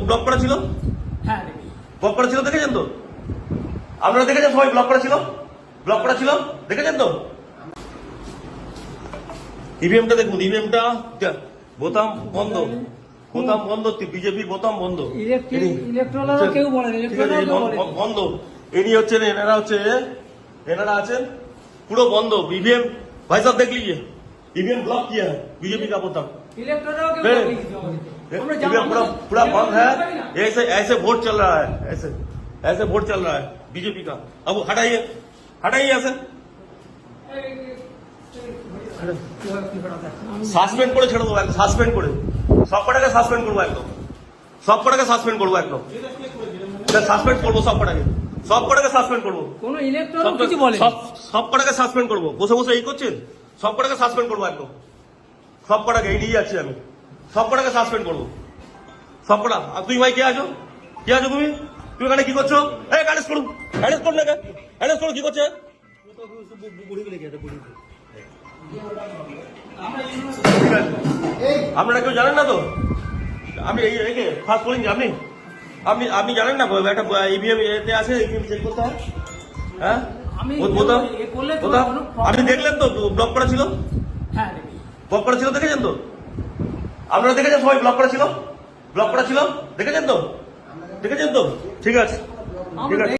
Block করা ছিল? হ্যাঁ ব্লক করা ছিল, দেখেছেন তো? আপনারা দেখেছেন সবাই ব্লক করা ছিল? ব্লক করা ছিল, দেখেছেন তো? ইভিএমটা দেখুন, ইভিএমটা বোতাম বন্ধ, বোতাম বন্ধ, বিজেপির বোতাম বন্ধ, কেউ বলে বন্ধ। ইনি হচ্ছেন, এনারা আছেন পুরো বন্ধ। ईवीएम भाई साहब देख लीजिए, ईवीएम ब्लॉक किया है बीजेपी का बोतम, पूरा बंद है। ऐसे ऐसे वोट चल रहा है, ऐसे वोट चल रहा है बीजेपी का। अब हटाइए, हटाइए ऐसे সাসপেন্ড করে ছেড়ে দেবো, একদম সাসপেন্ড করে, সব কটাকে সাসপেন্ড করবো, একদম সব কটাকে সাসপেন্ড করবো, একদম সাসপেন্ড করবো, সব কটাকে সাসপেন্ড করবো, কোনো ইলেকট্রন কিছু বলে, সব কটাকে সাসপেন্ড করবো। বসে বসে এই করছেন, সব কটাকে সাসপেন্ড করবো, একদম সব কটাকে। এই নিয়ে যাচ্ছি আমি, সব কটাকে সাসপেন্ড করবো, সব কটা। আর তুমি ভাই কে আছো, কে আছো তুমি? তুমি এখানে কি করছো? এই অ্যারেস্ট করুন, অ্যারেস্ট করুন, অ্যারেস্ট করুন। কি করছে? আপনারা কেউ জানেন না তো? আপনি ফার্স্ট বলিং, আপনি জানেন না একটা ইভিএম এতে আছে, ইভিএম চেক করতে হয়। হ্যাঁ আপনি দেখলেন তো ব্লক করা ছিল? হ্যাঁ ব্লক করা ছিল, দেখেছেন তো? আপনারা দেখেছেন সবাই ব্লক করা ছিল? ব্লক করা ছিল, দেখেছেন তো? দেখেছেন তো? ঠিক আছে, ঠিক আছে।